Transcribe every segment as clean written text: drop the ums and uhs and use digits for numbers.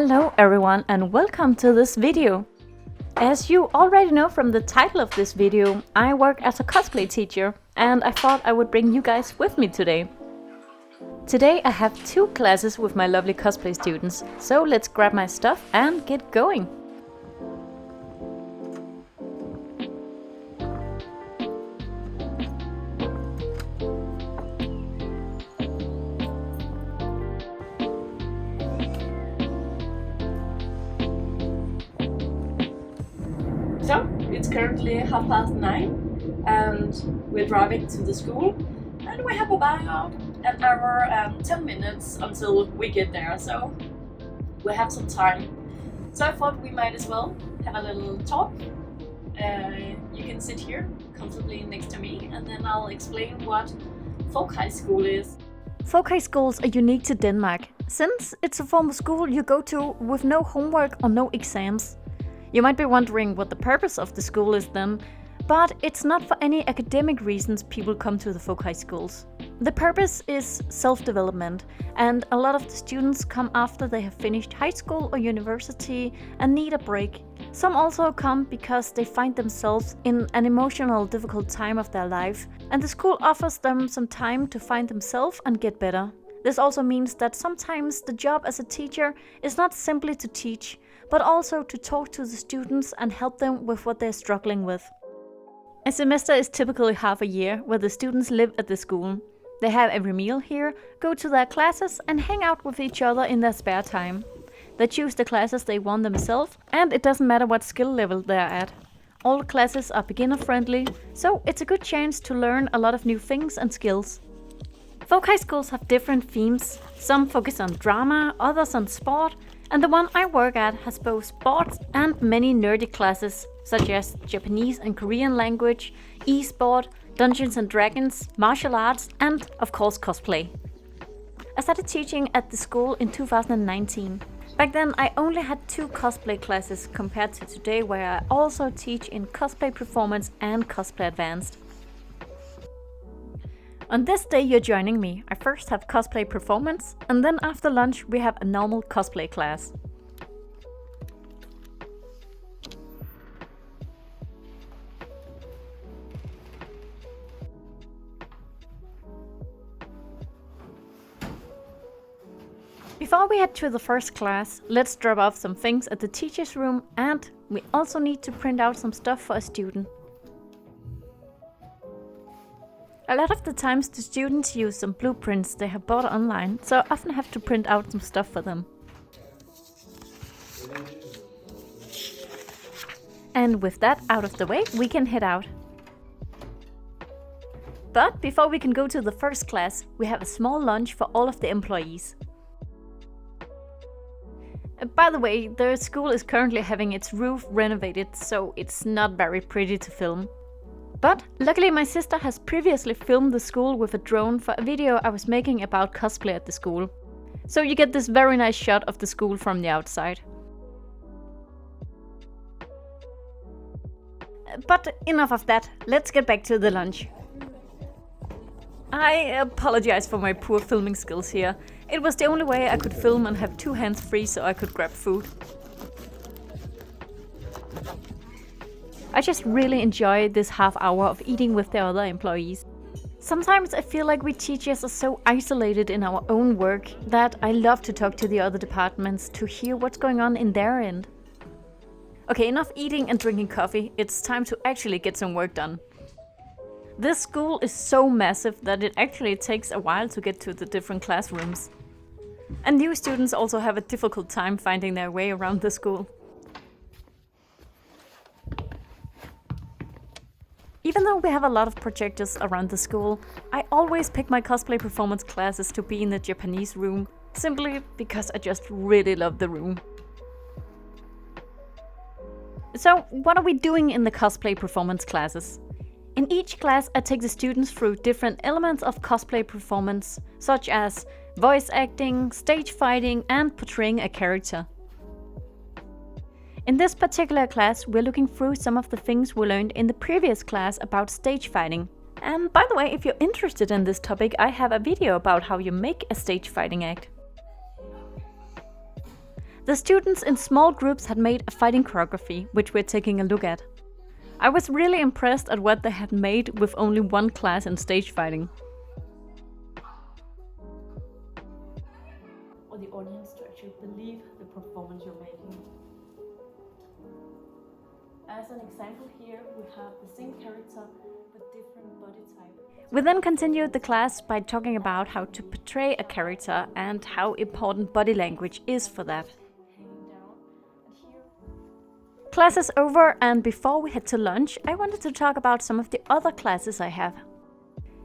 Hello everyone and welcome to this video. As you already know from the title of this video, I work as a cosplay teacher and I thought I would bring you guys with me today. Today I have 2 classes with my lovely cosplay students, so let's grab my stuff and get going. So, it's currently 9:30 and we're driving to the school and we have about an hour and 10 minutes until we get there, so we have some time. So I thought we might as well have a little talk. You can sit here comfortably next to me and then I'll explain what folk high school is. Folk high schools are unique to Denmark, since it's a form of school you go to with no homework or no exams. You might be wondering what the purpose of the school is then, but it's not for any academic reasons people come to the folk high schools. The purpose is self-development, and a lot of the students come after they have finished high school or university and need a break. Some also come because they find themselves in an emotional difficult time of their life, and the school offers them some time to find themselves and get better. This also means that sometimes the job as a teacher is not simply to teach, but also to talk to the students and help them with what they're struggling with. A semester is typically half a year where the students live at the school. They have every meal here, go to their classes and hang out with each other in their spare time. They choose the classes they want themselves, and it doesn't matter what skill level they're at. All classes are beginner friendly, so it's a good chance to learn a lot of new things and skills. Folk high schools have different themes. Some focus on drama, others on sport, and the one I work at has both sports and many nerdy classes, such as Japanese and Korean language, e-sport, Dungeons and Dragons, martial arts, and of course cosplay. I started teaching at the school in 2019. Back then I only had 2 cosplay classes compared to today, where I also teach in cosplay performance and cosplay advanced. On this day you're joining me, I first have cosplay performance, and then after lunch we have a normal cosplay class. Before we head to the first class, let's drop off some things at the teacher's room, and we also need to print out some stuff for a student. A lot of the times the students use some blueprints they have bought online, so I often have to print out some stuff for them. And with that out of the way, we can head out. But before we can go to the first class, we have a small lunch for all of the employees. By the way, the school is currently having its roof renovated, so it's not very pretty to film. But luckily my sister has previously filmed the school with a drone for a video I was making about cosplay at the school. So you get this very nice shot of the school from the outside. But enough of that, let's get back to the lunch. I apologize for my poor filming skills here. It was the only way I could film and have 2 hands free so I could grab food. I just really enjoy this half hour of eating with the other employees. Sometimes I feel like we teachers are so isolated in our own work that I love to talk to the other departments to hear what's going on in their end. Okay, enough eating and drinking coffee, it's time to actually get some work done. This school is so massive that it actually takes a while to get to the different classrooms. And new students also have a difficult time finding their way around the school. Even though we have a lot of projectors around the school, I always pick my cosplay performance classes to be in the Japanese room, simply because I just really love the room. So, what are we doing in the cosplay performance classes? In each class, I take the students through different elements of cosplay performance, such as voice acting, stage fighting, and portraying a character. In this particular class, we're looking through some of the things we learned in the previous class about stage fighting. And by the way, if you're interested in this topic, I have a video about how you make a stage fighting act. The students in small groups had made a fighting choreography, which we're taking a look at. I was really impressed at what they had made with only one class in stage fighting. Or the audience to actually believe the performance you're making. As an example here, we have the same character but different body type. We then continued the class by talking about how to portray a character and how important body language is for that. Class is over, and before we head to lunch, I wanted to talk about some of the other classes I have.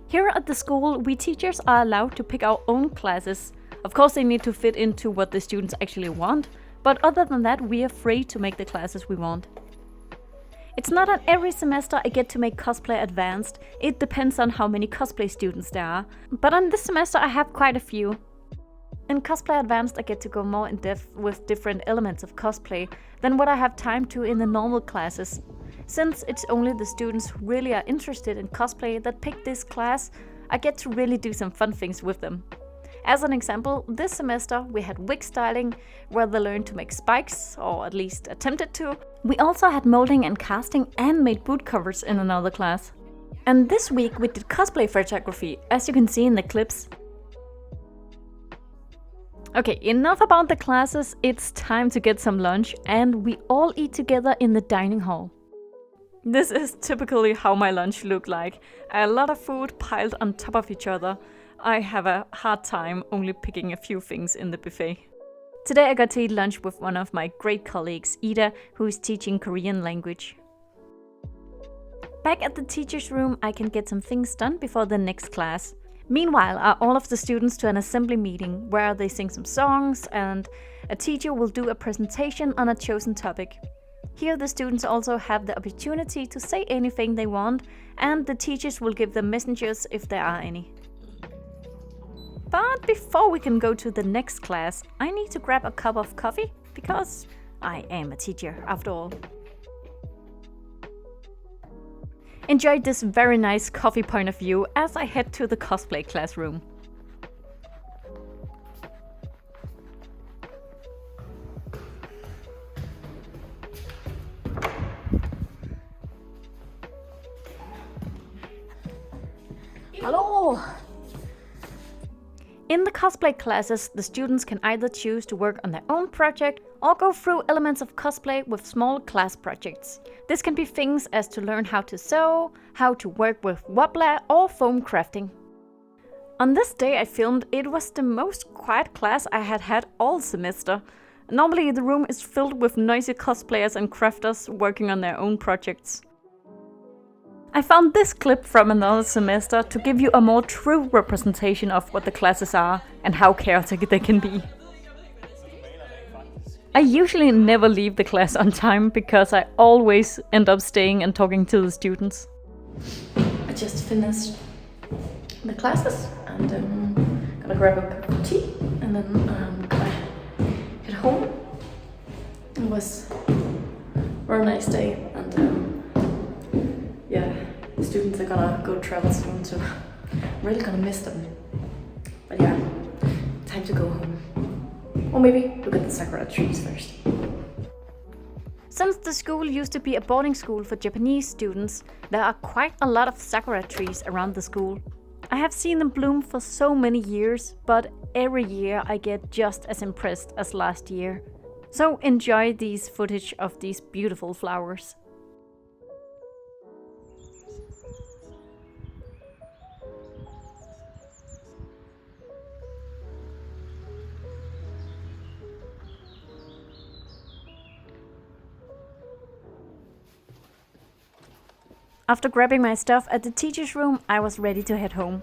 Here at the school, we teachers are allowed to pick our own classes. Of course, they need to fit into what the students actually want, but other than that, we are free to make the classes we want. It's not on every semester I get to make cosplay advanced, it depends on how many cosplay students there are, but on this semester I have quite a few. In Cosplay Advanced I get to go more in depth with different elements of cosplay than what I have time to in the normal classes. Since it's only the students who really are interested in cosplay that pick this class, I get to really do some fun things with them. As an example, this semester we had wig styling, where they learned to make spikes, or at least attempted to. We also had molding and casting and made boot covers in another class. And this week we did cosplay photography, as you can see in the clips. Okay, enough about the classes, it's time to get some lunch, and we all eat together in the dining hall. This is typically how my lunch looked like. A lot of food piled on top of each other. I have a hard time only picking a few things in the buffet. Today I got to eat lunch with one of my great colleagues, Ida, who is teaching Korean language. Back at the teacher's room, I can get some things done before the next class. Meanwhile, are all of the students to an assembly meeting where they sing some songs and a teacher will do a presentation on a chosen topic. Here the students also have the opportunity to say anything they want, and the teachers will give them messengers if there are any. But before we can go to the next class, I need to grab a cup of coffee, because I am a teacher after all. Enjoy this very nice coffee point of view as I head to the cosplay classroom. Hello! In the cosplay classes, the students can either choose to work on their own project or go through elements of cosplay with small class projects. This can be things as to learn how to sew, how to work with wobbler or foam crafting. On this day I filmed, it was the most quiet class I had had all semester. Normally the room is filled with noisy cosplayers and crafters working on their own projects. I found this clip from another semester to give you a more true representation of what the classes are and how chaotic they can be. I usually never leave the class on time because I always end up staying and talking to the students. I just finished the classes and gonna grab a cup of tea and then gonna head home. It was a very nice day and yeah, the students are gonna go travel soon, so I'm really gonna miss them. But yeah, time to go home. Or maybe look at the sakura trees first. Since the school used to be a boarding school for Japanese students, there are quite a lot of sakura trees around the school. I have seen them bloom for so many years, but every year I get just as impressed as last year. So enjoy these footage of these beautiful flowers. After grabbing my stuff at the teacher's room, I was ready to head home.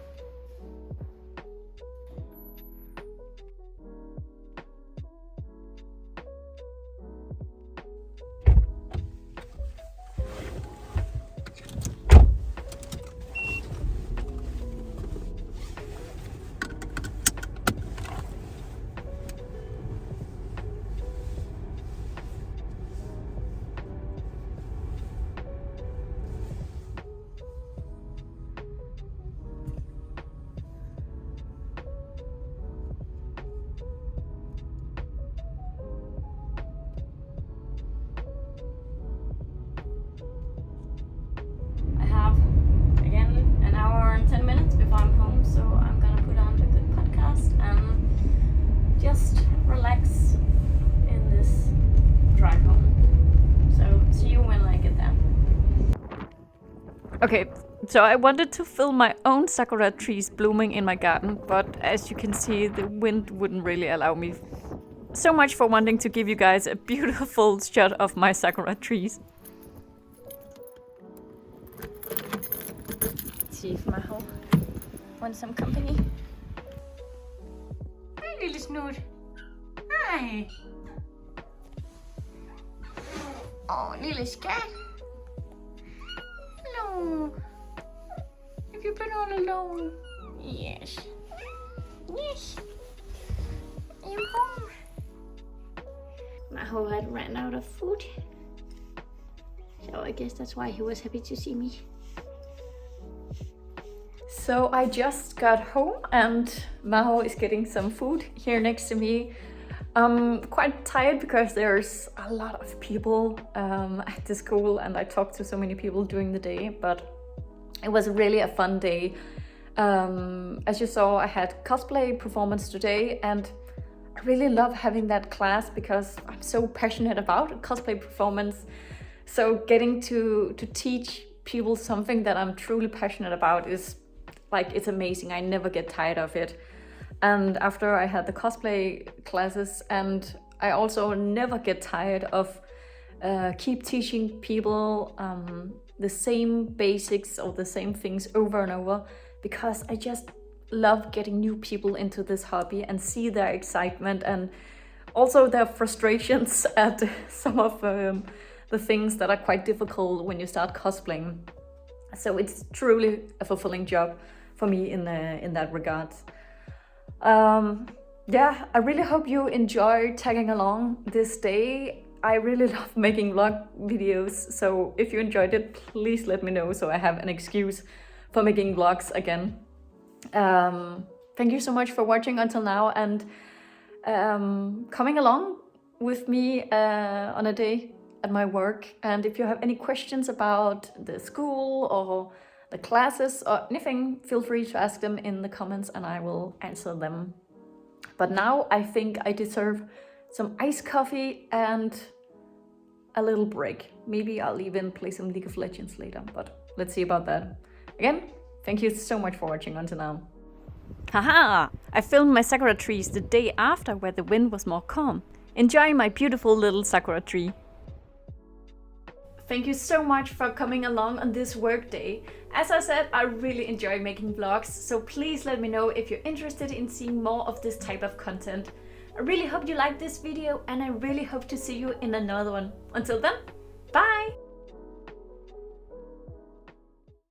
Okay, so I wanted to film my own sakura trees blooming in my garden, but as you can see, the wind wouldn't really allow me. So much for wanting to give you guys a beautiful shot of my sakura trees. Let's see if Maho wants some company. Hej lille snut. Hej. Lille skat. Hello. Have you been all alone? Yes. Yes. You're home. Maho had ran out of food. So I guess that's why he was happy to see me. So I just got home and Maho is getting some food here next to me. I'm quite tired because there's a lot of people at the school and I talked to so many people during the day, but it was really a fun day. As you saw, I had cosplay performance today and I really love having that class because I'm so passionate about cosplay performance. So getting to teach people something that I'm truly passionate about is like, it's amazing. I never get tired of it. And after I had the cosplay classes, and I also never get tired of keep teaching people the same basics or the same things over and over, because I just love getting new people into this hobby and see their excitement and also their frustrations at some of the things that are quite difficult when you start cosplaying. So it's truly a fulfilling job for me in that regard. Yeah, I really hope you enjoy tagging along this day. I really love making vlog videos, so if you enjoyed it, please let me know so I have an excuse for making vlogs again. Thank you so much for watching until now and coming along with me on a day at my work. And if you have any questions about the school or the classes or anything, feel free to ask them in the comments and I will answer them. But now I think I deserve some iced coffee and a little break. Maybe I'll even play some League of Legends later, but let's see about that. Again, thank you so much for watching until now. Haha! I filmed my sakura trees the day after where the wind was more calm. Enjoy my beautiful little sakura tree. Thank you so much for coming along on this work day. As I said, I really enjoy making vlogs, so please let me know if you're interested in seeing more of this type of content. I really hope you liked this video and I really hope to see you in another one. Until then, bye!